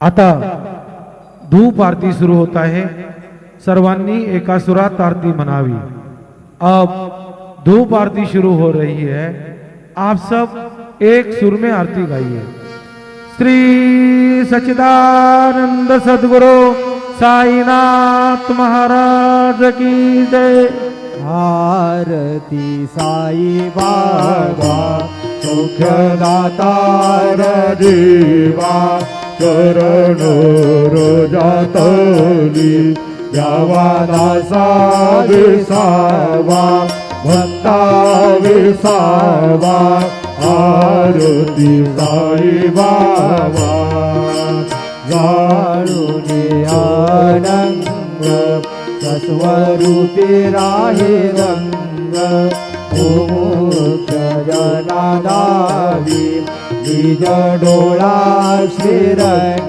आता धूप आरती शुरू होता है। सर्वांनी एका सुरात आरती मनावी। अब धूप आरती शुरू हो रही है। आप सब एक सुर में आरती गाइए। श्री सच्चिदानंद सद्गुरु साईनाथ महाराज की जय। आरती साई बाबा सुखदाता देवा चरण रोजातली द्यावा दासा विसावा भक्ता विसावा। आरती साई बाबा जाणूनी आनंद स्वरूपी राहे रंग मोक्ष जना दावी निज डोळा श्रीरंग।